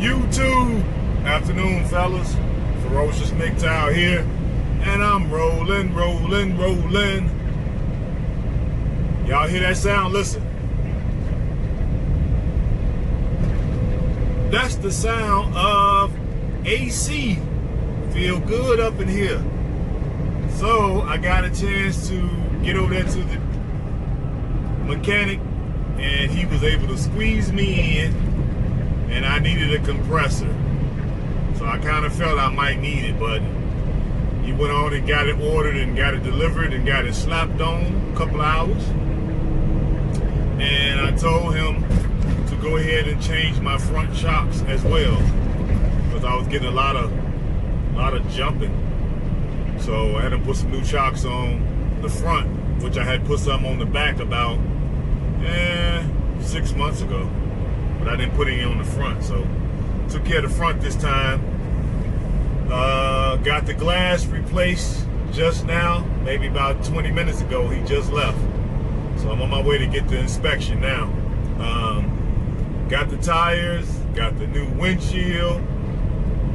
YouTube. Afternoon, fellas. Ferocious Mgtow here. And I'm rolling. Y'all hear that sound? Listen. That's the sound of AC. Feel good up in here. So I got a chance to get over there to the mechanic, and he was able to squeeze me in, and I needed a compressor. So I kind of felt I might need it, but he went on and got it ordered and got it delivered and got it slapped on a couple of hours. And I told him to go ahead and change my front shocks as well, because I was getting a lot of jumping. So I had to put some new shocks on the front, which I had put some on the back about 6 months ago, but I didn't put any on the front. So took care of the front this time. Got the glass replaced just now, maybe about 20 minutes ago. He just left, so I'm on my way to get the inspection now. Got the tires, got the new windshield.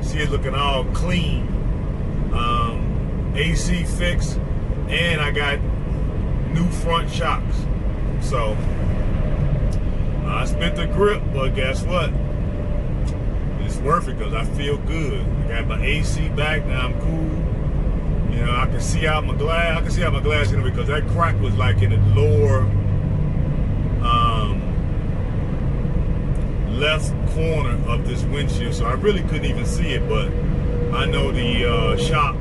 See it looking all clean. AC fixed, and I got new front shocks. So I spent the grip, but guess what? It's worth it because I feel good. I got my AC back, now I'm cool. You know, I can see out my glass. I can see out my glass, you know, because that crack was like in the lower left corner of this windshield, so I really couldn't even see it. But I know the shop,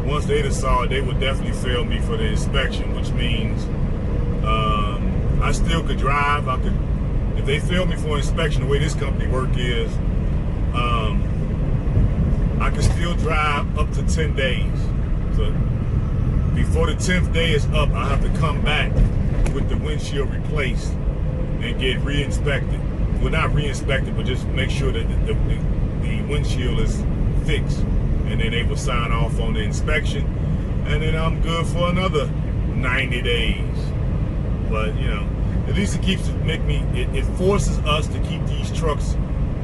once they saw it, they would definitely fail me for the inspection, which means I still could drive. I could, if they fail me for inspection, the way this company work is, I can still drive up to 10 days. So before the 10th day is up, I have to come back with the windshield replaced and get re-inspected. Well, not re-inspected, but just make sure that the windshield is fixed. And then they will sign off on the inspection, and then I'm good for another 90 days. But you know, at least it keeps it forces us to keep these trucks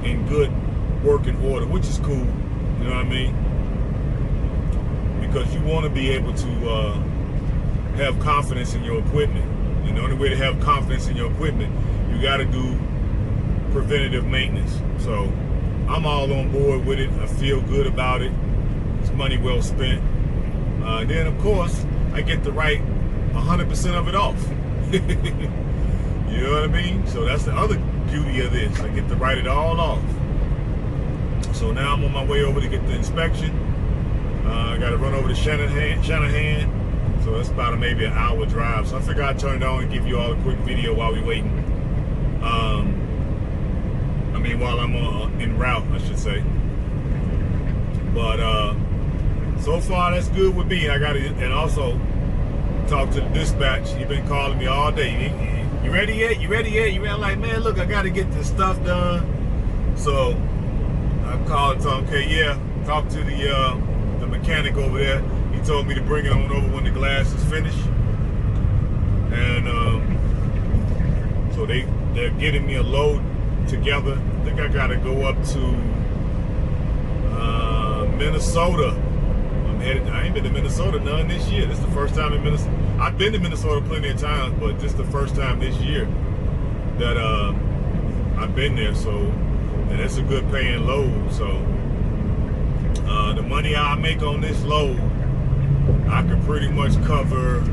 in good working order, which is cool. You know what I mean? Because you want to be able to have confidence in your equipment. And the only way to have confidence in your equipment, you got to do preventative maintenance. So I'm all on board with it. I feel good about it. It's money well spent. Then of course I get to write 100% of it off. You know what I mean? So that's the other beauty of this. I get to write it all off. So now I'm on my way over to get the inspection. I got to run over to Shanahan. So that's about maybe an hour drive. So I figure I'd turn it on and give you all a quick video while we waiting. I mean, while I'm en route, I should say. But so far that's good with me. I got to, and also talk to the dispatch. He's been calling me all day. You ready yet? You ready yet? I'm like, man, look, I got to get this stuff done. So I called and told him, okay, yeah. Talk to the mechanic over there. He told me to bring it on over when the glass is finished. And so they're getting me a load together. I think I got to go up to Minnesota. I'm headed. I ain't been to Minnesota none this year. This is the first time in Minnesota. I've been to Minnesota plenty of times, but this is the first time this year that I've been there. So, and it's a good paying load. So the money I make on this load, I could pretty much cover.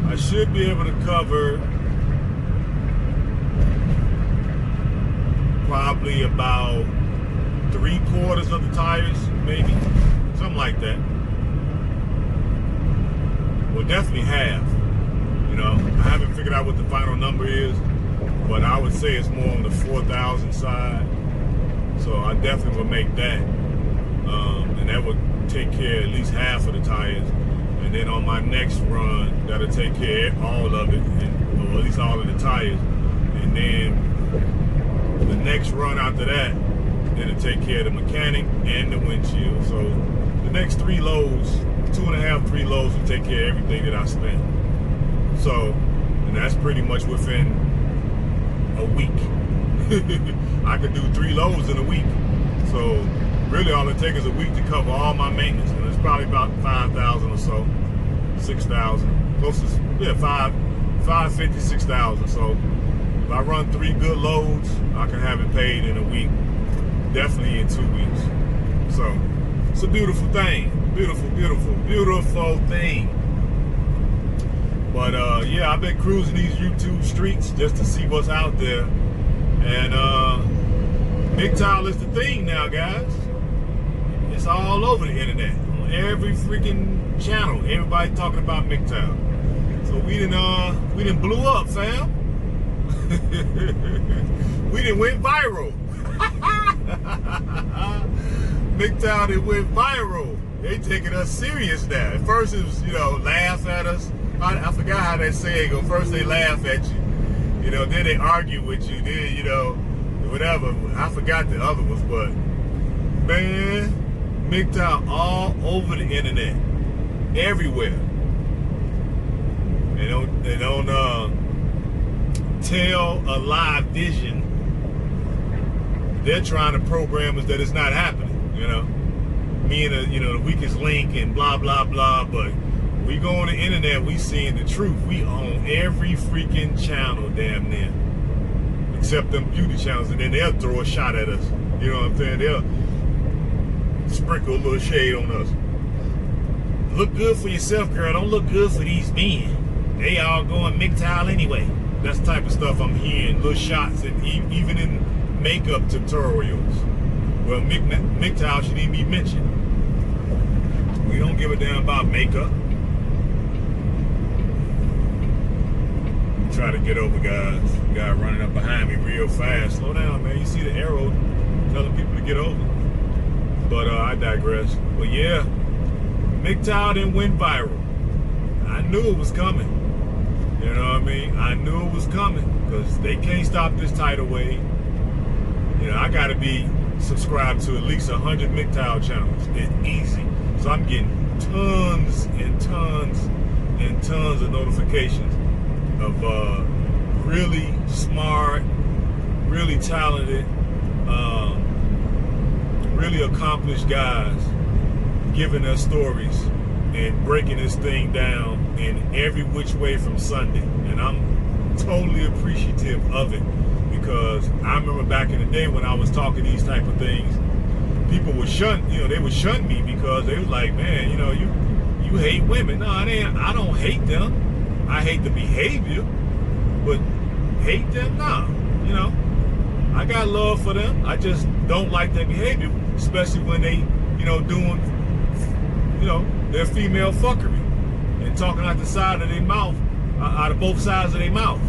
I should be able to cover probably about 3/4 of the tires, maybe something like that. Well, definitely half. You know, I haven't figured out what the final number is, but I would say it's more on the 4,000 side. So I definitely would make that, and that would take care of at least half of the tires. And then on my next run, that'll take care of all of it, or at least all of the tires. And then the next run after that, it'll take care of the mechanic and the windshield. So the next 3 loads, 2.5, 3 loads will take care of everything that I spent. So, and that's pretty much within a week. I could do 3 loads in a week. So really all it takes is a week to cover all my maintenance. And it's probably about 5,000 or so, 6,000, close to, yeah, 550, 6,000. So if I run 3 good loads, I can have it paid in a week, definitely in 2 weeks. So it's a beautiful thing. Beautiful, beautiful, beautiful thing. But yeah, I've been cruising these YouTube streets just to see what's out there. And Mgtow is the thing now, guys. It's all over the internet. On every freaking channel, everybody talking about Mgtow. So we done blew up, fam. We done went viral. Mgtow done went viral. They taking us serious now. At first it was, you know, laugh at us. I forgot how that saying go. First they laugh at you, you know, then they argue with you, then, you know, whatever. I forgot the other ones, but man, Mgtow all over the internet, everywhere. They don't tell a live vision. They're trying to program us that it's not happening, you know. Me and the weakest link and blah blah blah, but we go on the internet, we seeing the truth. We own every freaking channel damn near, except them beauty channels, and then they'll throw a shot at us. You know what I'm saying? They'll sprinkle a little shade on us. Look good for yourself, girl. Don't look good for these men. They all going Mgtow anyway. That's the type of stuff I'm hearing. Little shots, and even in makeup tutorials. Well, Mgtow should even be mentioned. We don't give a damn about makeup. Try to get over, guys. Guy running up behind me real fast. Slow down, man. You see the arrow telling people to get over. But I digress. But yeah, Mgtow didn't went viral. I knew it was coming. You know what I mean? I knew it was coming because they can't stop this tidal wave. You know, I got to be subscribed to at least 100 Mgtow channels. It's easy. So I'm getting tons and tons and tons of notifications of really smart, really talented, really accomplished guys giving us stories and breaking this thing down in every which way from Sunday. And I'm totally appreciative of it because I remember back in the day when I was talking these type of things, people would shun, you know, they would shun me because they was like, man, you know, you hate women. No, it ain't, I don't hate them. I hate the behavior, but hate them? Nah, you know, I got love for them. I just don't like their behavior, especially when they, you know, doing, you know, their female fuckery and talking out the side of their mouth, out of both sides of their mouth.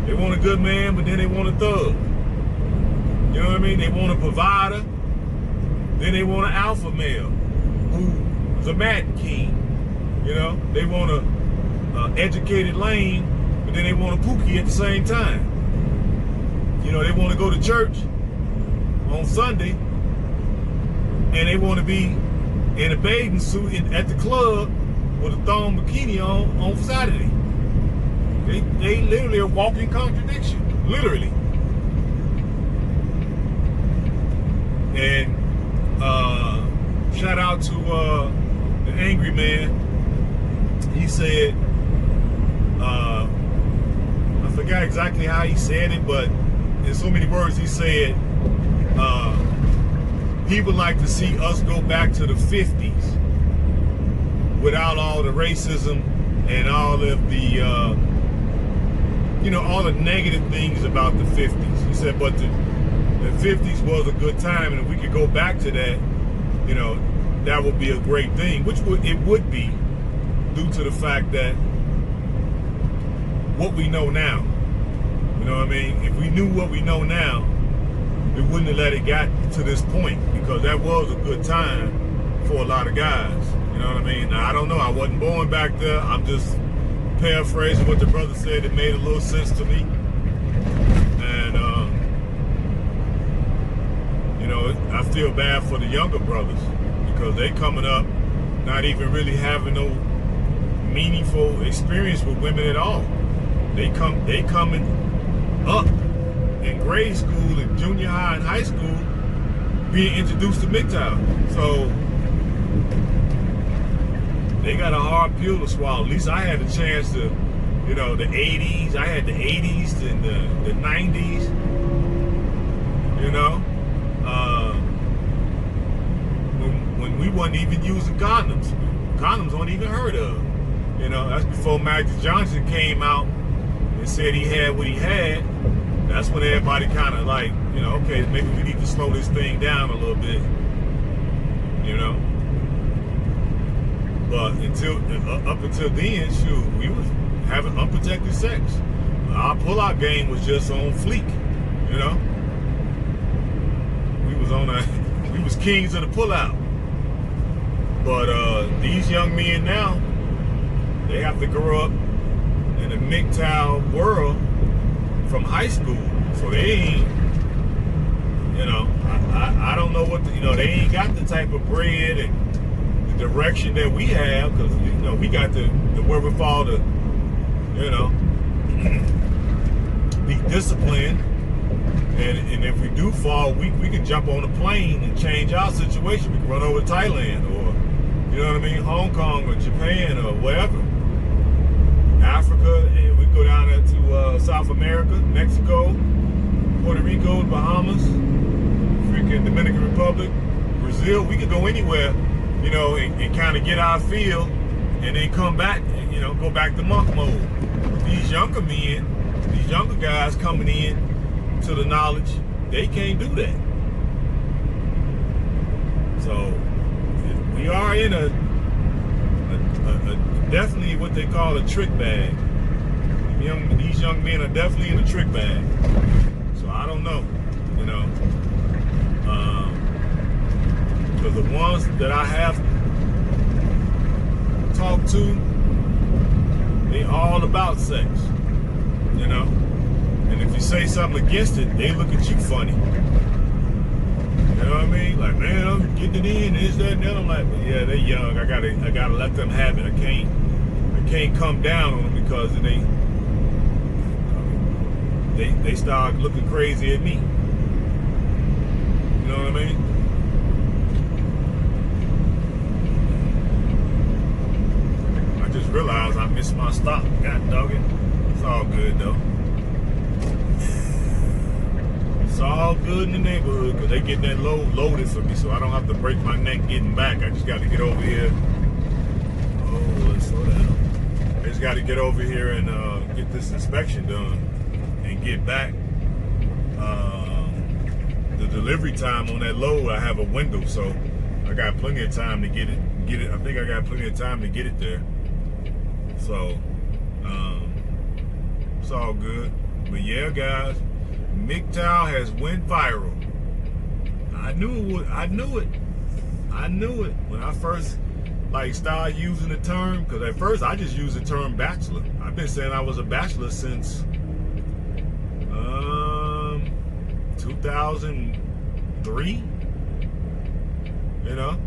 They want a good man, but then they want a thug. You know what I mean? They want a provider, then they want an alpha male who's a Madden king. You know, they want a educated lane, but then they want a pookie at the same time. You know, they want to go to church on Sunday, and they want to be in a bathing suit at the club with a thong bikini on Saturday. They literally are walking contradiction, literally. And shout out to the angry man. He said, I forgot exactly how he said it, but in so many words he said, he would like to see us go back to the 50s without all the racism and all of the, you know, all the negative things about the 50s. He said, but the 50s was a good time, and if we could go back to that, you know, that would be a great thing, which it would be, due to the fact that what we know now, you know what I mean? If we knew what we know now, we wouldn't have let it get to this point, because that was a good time for a lot of guys. You know what I mean? Now, I don't know. I wasn't born back there. I'm just paraphrasing what the brother said. It made a little sense to me. And, you know, I feel bad for the younger brothers because they coming up not even really having no meaningful experience with women at all. They coming up in grade school and junior high and high school being introduced to Mgtow. So they got a hard pill to swallow. At least I had a chance to, you know, the 80s. I had the 80s and the 90s, you know, when we wasn't even using condoms. Condoms weren't even heard of. You know, that's before Magic Johnson came out and said he had what he had. That's when everybody kind of like, you know, okay, maybe we need to slow this thing down a little bit, you know. But up until then, shoot, we was having unprotected sex. Our pull-out game was just on fleek, you know. We was kings of the pull-out. But these young men now, they have to grow up in the Mgtow world from high school. So they ain't, you know, I don't know what, you know, they ain't got the type of bread and the direction that we have, because, you know, we got the wherewithal to, you know, be disciplined. And if we do fall, we can jump on a plane and change our situation. We can run over to Thailand or, you know what I mean, Hong Kong or Japan or wherever. Africa, and we go down there to South America, Mexico, Puerto Rico, Bahamas, freaking Dominican Republic, Brazil. We could go anywhere, you know, and kind of get our feel and then come back and, you know, go back to monk mode. These younger men, these younger guys coming in to the knowledge, they can't do that. So we are in a definitely what they call a trick bag. These young men are definitely in a trick bag. So I don't know, you know, because the ones that I have talked to, they all about sex, you know. And if you say something against it, they look at you funny. You know what I mean? Like, man, I'm getting it in, this, that, and that. I'm like, yeah, they're young. I gotta let them have it. I can't come down on them because they start looking crazy at me. You know what I mean? I just realized I missed my stop. God dog it. It's all good though. It's all good in the neighborhood because they get that load loaded for me, so I don't have to break my neck getting back. I just got to get over here. Oh, let's slow down. I just got to get over here and get this inspection done and get back. The delivery time on that load, I have a window, so I got plenty of time to get it. I think I got plenty of time to get it there. So it's all good. But yeah, guys. Mgtow has went viral. I knew it when I first started using the term, because at first I just used the term bachelor. I've been saying I was a bachelor since 2003. You know,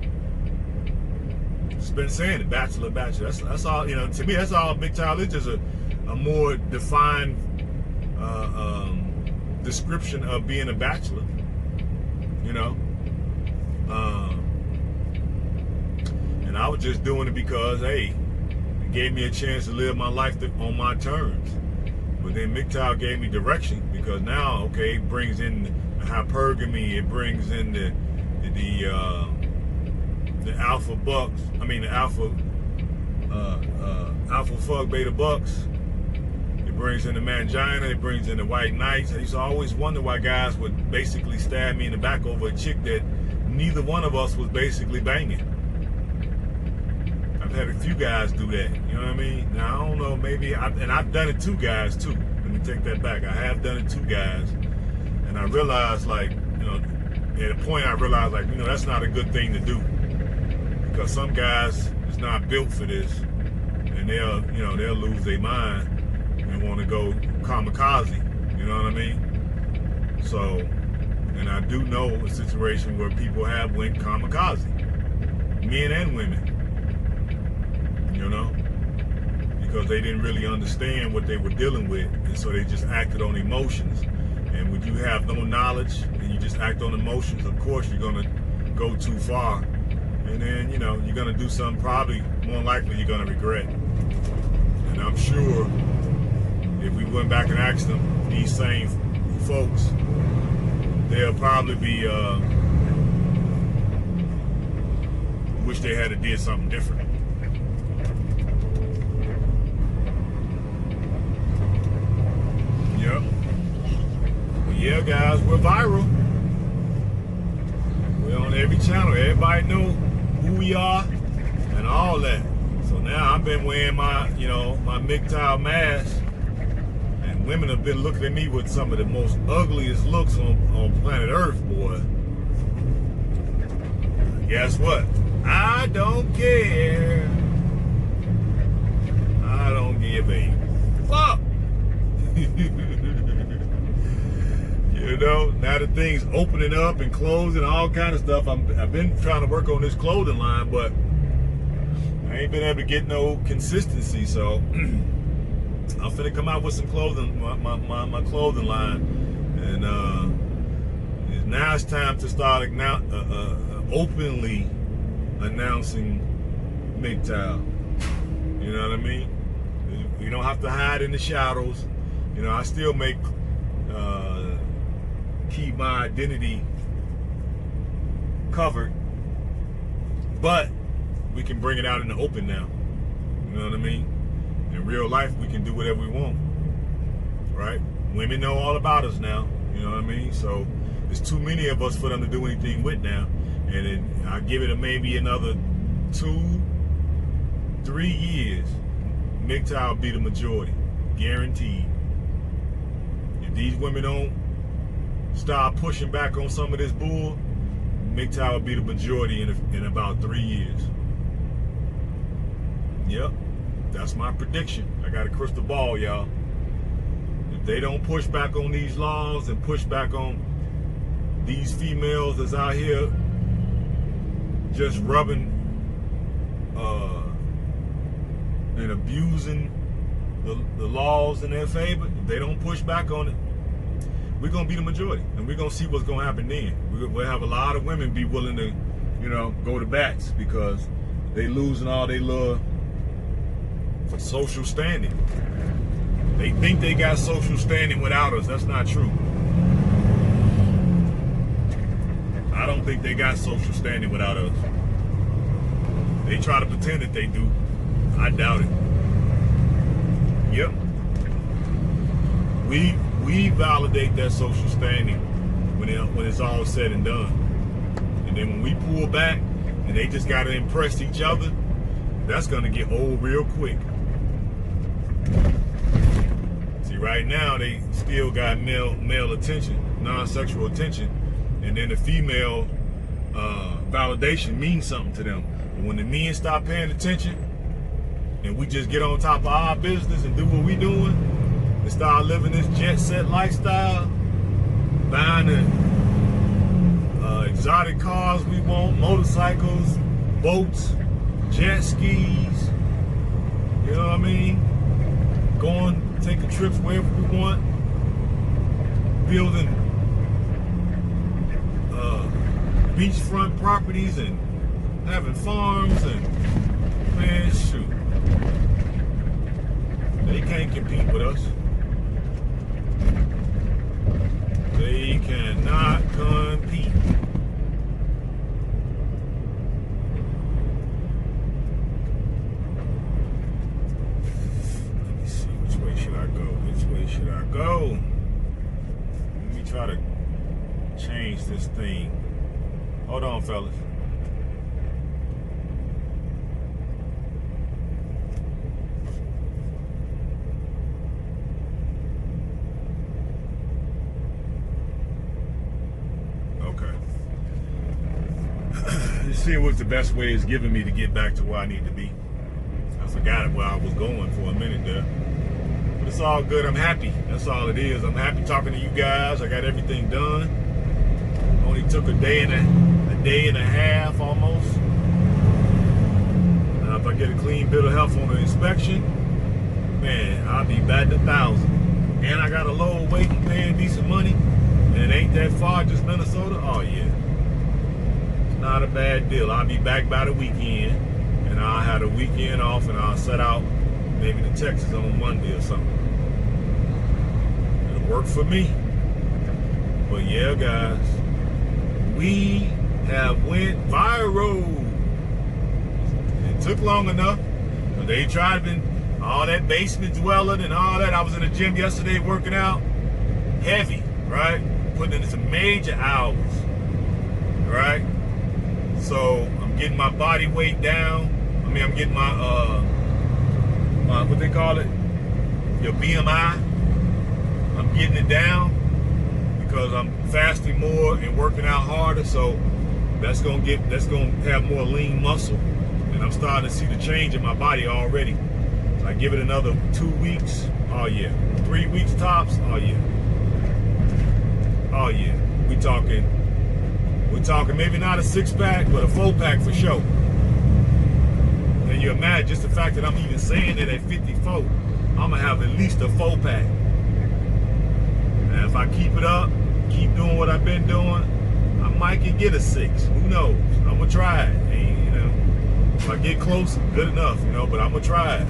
just been saying it, bachelor. That's all. You know, to me, that's all Mgtow is, just a more defined description of being a bachelor, you know. And I was just doing it because, hey, it gave me a chance to live my life on my terms. But then Mgtow gave me direction, because now, okay, it brings in the hypergamy, it brings in the alpha bucks. I mean the alpha fuck beta bucks. Brings in the mangina, it brings in the white knights. I used to always wonder why guys would basically stab me in the back over a chick that neither one of us was basically banging. I've had a few guys do that, you know what I mean? Now, I don't know, maybe, and I've done it to guys too. Let me take that back. I have done it to guys. And I realized, like, you know, at a point I realized, like, you know, that's not a good thing to do. Because some guys is not built for this. And they'll lose their mind and want to go kamikaze, you know what I mean? So, and I do know a situation where people have went kamikaze, men and women, you know? because they didn't really understand what they were dealing with, and so they just acted on emotions. And when you have no knowledge and you just act on emotions, of course you're gonna go too far, and then you're gonna do something probably more likely you're gonna regret. And I'm sure if we went back and asked them, these same folks, they'll probably be wish they had did something different. Yep. Well, yeah, guys, we're viral. We're on every channel. Everybody know who we are and all that. So now I've been wearing my, my Mgtow mask, and women have been looking at me with some of the most ugliest looks on planet Earth, boy. Guess what? I don't care. I don't give a fuck. Now the thing's opening up and closing, all kind of stuff. I've been trying to work on this clothing line, but I ain't been able to get no consistency. So I'm finna come out with some clothing, my clothing line, and now it's time to start openly announcing Mgtow. You know what I mean? You don't have to hide in the shadows. I still keep my identity covered, but we can bring it out in the open now. You know what I mean? In real life, we can do whatever we want, right? Women know all about us now. You know what I mean? So there's too many of us for them to do anything with now. And then I give it maybe another 2-3 years, Mgtow will be the majority, guaranteed. If these women don't start pushing back on some of this bull, Mgtow will be the majority in about 3 years. Yep, that's my prediction. I got a crystal ball, y'all. If they don't push back on these laws and push back on these females that's out here just rubbing and abusing the laws in their favor, if they don't push back on it, we're going to be the majority, and we're going to see what's going to happen then. We'll have a lot of women be willing to, go to bats because they losing all they love for social standing. They think they got social standing without us. That's not true. I don't think they got social standing without us. They try to pretend that they do. I doubt it. Yep. We validate that social standing when it's all said and done. And then when we pull back and they just got to impress each other, that's going to get old real quick. See, right now they still got male attention, non-sexual attention, and then the female validation means something to them. But when the men stop paying attention and we just get on top of our business and do what we doing and start living this jet set lifestyle, buying the exotic cars we want, motorcycles, boats, jet skis, you know what I mean? Going, taking trips wherever we want, building beachfront properties and having farms, and man, shoot, they can't compete with us. They cannot compete. Let me see, which way should I go? Which way should I go? Let me try to change this thing. Hold on, fellas. Okay. Let's see what's the best way is giving me to get back to where I need to be. I forgot where I was going for a minute there. But it's all good. I'm happy. That's all it is. I'm happy talking to you guys. I got everything done. Only took a day and a half almost. Now if I get a clean bill of health on the inspection, man, I'll be back to 1,000. And I got a low weight and paying decent money, and it ain't that far, just Minnesota. Oh yeah, it's not a bad deal. I'll be back by the weekend, and I'll have the weekend off, and I'll set out maybe to Texas on Monday or something. It'll work for me. But yeah, guys, we have went viral. It took long enough. They tried to, all that basement dwelling and all that. I was in the gym yesterday working out, heavy, right? Putting in some major hours, right? So I'm getting my body weight down. I mean, I'm getting my what they call it, your BMI. I'm getting it down because I'm fasting more and working out harder. So that's gonna have more lean muscle, and I'm starting to see the change in my body already. So I give it another 2 weeks. Oh yeah, 3 weeks tops. Oh yeah. Oh yeah. We're talking maybe not a 6-pack, but a 4-pack for sure. And you imagine just the fact that I'm even saying that at 54, I'm gonna have at least a 4-pack. And if I keep it up, keep doing what I've been doing, I might can get a 6. Who knows? I'm gonna try it. And, you know, if I get close, good enough, you know, but I'm gonna try it.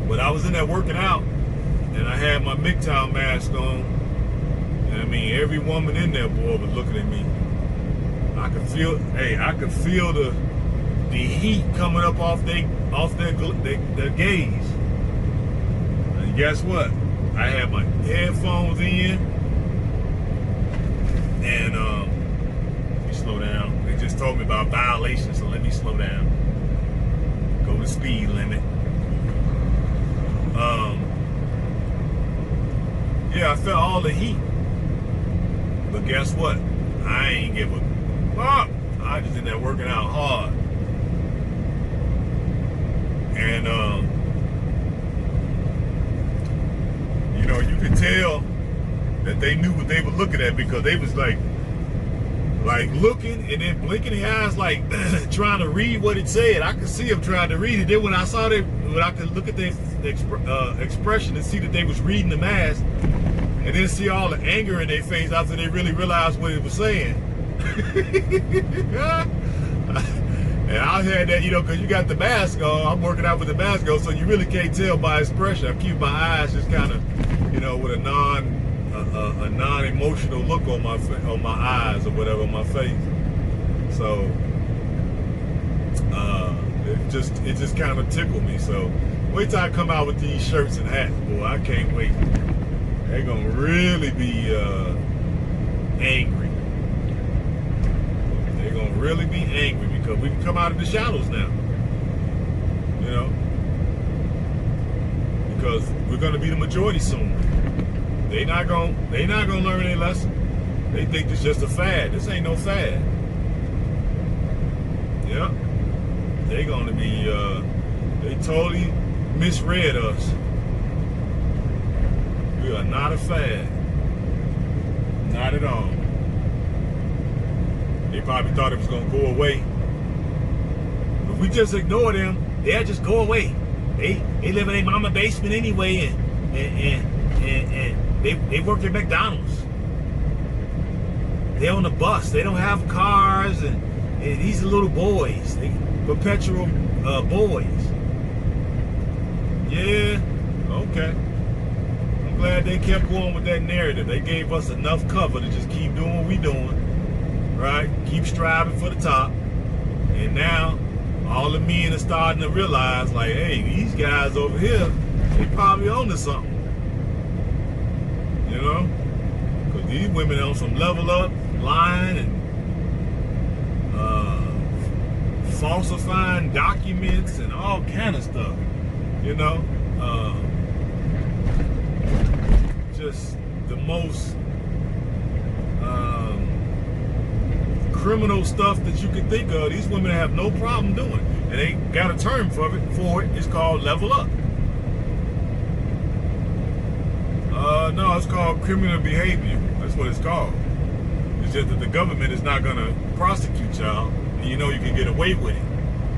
But I was in there working out, and I had my Mgtow mask on. And I mean, every woman in there, boy, was looking at me. I could feel the heat coming up off their gaze. And guess what? I had my headphones in, and let me slow down. They just told me about violations, so let me slow down. Go to speed limit. Yeah, I felt all the heat. But guess what? I ain't give a fuck. I just in there working out hard. And you know, you could tell that they knew what they were looking at, because they was like looking and then blinking their eyes, like trying to read what it said. I could see them trying to read it. Then when I could look at their expression and see that they was reading the mask, and then see all the anger in their face after they really realized what it was saying. And I had that, you know, because you got the mask on. I'm working out with the mask on, so you really can't tell by expression. I keep my eyes just kind of, you know, with a non-emotional look on my eyes or whatever, on my face. So it just kind of tickled me. So wait till I come out with these shirts and hats, boy. I can't wait. They're gonna really be angry. They're gonna really be angry because we can come out of the shadows now. You know, because we're gonna be the majority soon. They not gonna learn their lesson. They think it's just a fad. This ain't no fad. Yep. They're gonna be they totally misread us. We are not a fad. Not at all. They probably thought it was gonna go away. If we just ignore them, they'll just go away. They live in their mama basement anyway, and they work at McDonald's. They're on the bus. They don't have cars, and these are little boys. They perpetual boys. Yeah, okay. I'm glad they kept going with that narrative. They gave us enough cover to just keep doing what we doing, right? Keep striving for the top. And now all the men are starting to realize, like, hey, these guys over here, they probably own to something. You know? Because these women on some level up, lying and falsifying documents and all kind of stuff. You know? Just the most criminal stuff that you can think of. These women have no problem doing, and they got a term for it. It's called level up. No, it's called criminal behavior. That's what it's called. It's just that the government is not going to prosecute y'all, and you know you can get away with it,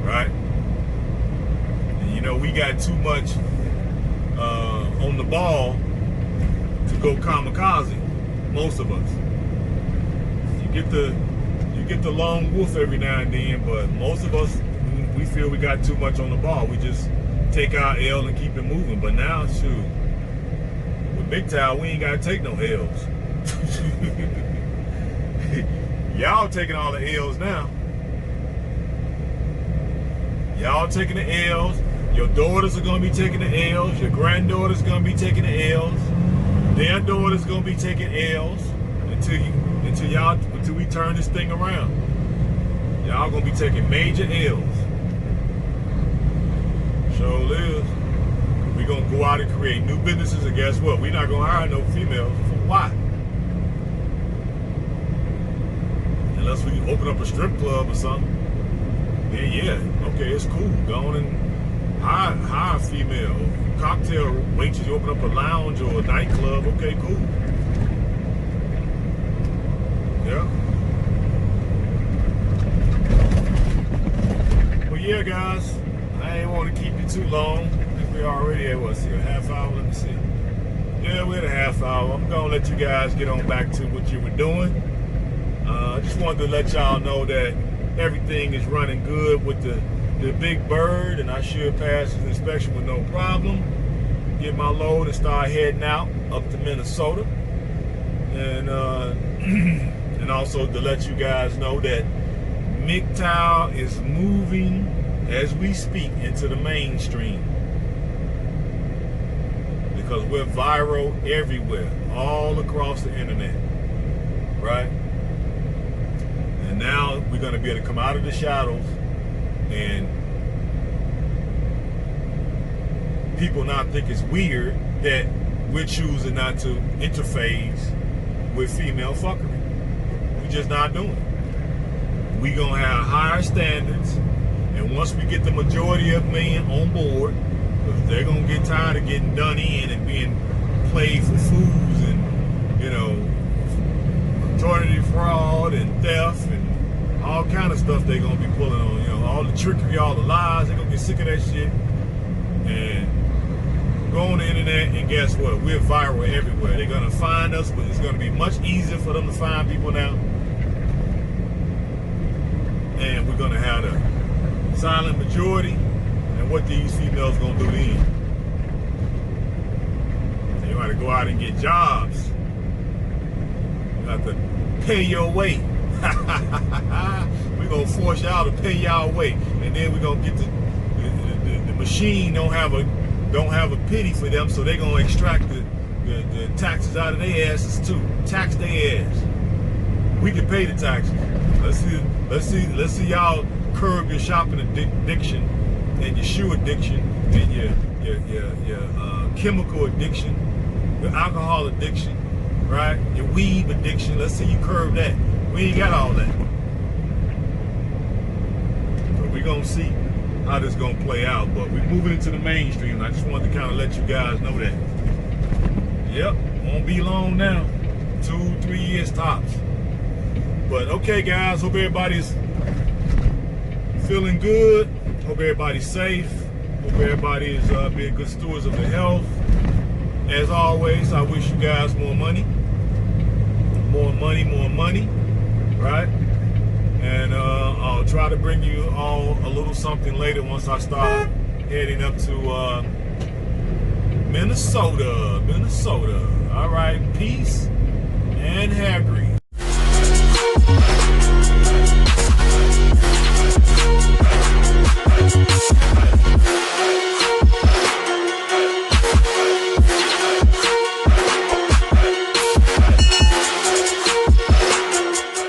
right? And you know we got too much on the ball to go kamikaze. Most of us. You get the lone wolf every now and then, but most of us, we feel we got too much on the ball. We just take our L and keep it moving. But now, shoot, with Mgtow, we ain't got to take no L's. Y'all taking all the L's now. Y'all taking the L's. Your daughters are going to be taking the L's. Your granddaughters going to be taking the L's. Their daughters going to be taking L's until we turn this thing around. Y'all going to be taking major L's. Sure is. We're going to go out and create new businesses, and guess what? We're not going to hire no females. For why? Unless we open up a strip club or something. Then yeah, okay, it's cool. Go on and hire a female. Cocktail waitress, you open up a lounge or a nightclub, okay, cool. Yeah. But yeah, guys, I ain't want to keep you too long. I think we already at, what, see, a half hour? Let me see. Yeah, we're at a half hour. I'm going to let you guys get on back to what you were doing. I just wanted to let y'all know that everything is running good with the big bird, and I should pass his inspection with no problem. Get my load and start heading out up to Minnesota. And and also to let you guys know that Mgtow is moving as we speak into the mainstream, because we're viral everywhere, all across the internet, right? And now we're going to be able to come out of the shadows, and people not think it's weird that we're choosing not to interface with female fuckery. We're just not doing it. We're going to have higher standards, and once we get the majority of men on board, because they're going to get tired of getting done in and being played for fools and, you know, fraternity fraud and theft and all kind of stuff they're going to be pulling on, you know, all the trickery, all the lies. They're going to get sick of that shit and go on the internet, and guess what? We're viral everywhere. They're going to find us, but it's going to be much easier for them to find people now. And we're going to have the silent majority, and what these females going to do then? They got to go out and get jobs. You have to pay your way. We're going to force y'all to pay y'all way, and then we're going to get the machine don't have a pity for them, so they're going to extract the taxes out of their asses too. Tax their ass. We can pay the taxes. Let's see y'all curb your shopping addiction and your shoe addiction and your chemical addiction, your alcohol addiction, right? Your weed addiction. Let's see you curb that. We ain't got all that. But we're gonna see how this gonna play out. But we're moving into the mainstream. I just wanted to kind of let you guys know that. Yep, won't be long now. 2-3 years tops. But okay, guys, hope everybody's feeling good. Hope everybody's safe. Hope everybody is being good stewards of their health. As always, I wish you guys more money. More money, right? And I'll try to bring you all a little something later once I start heading up to Minnesota. All right, peace and hair grease.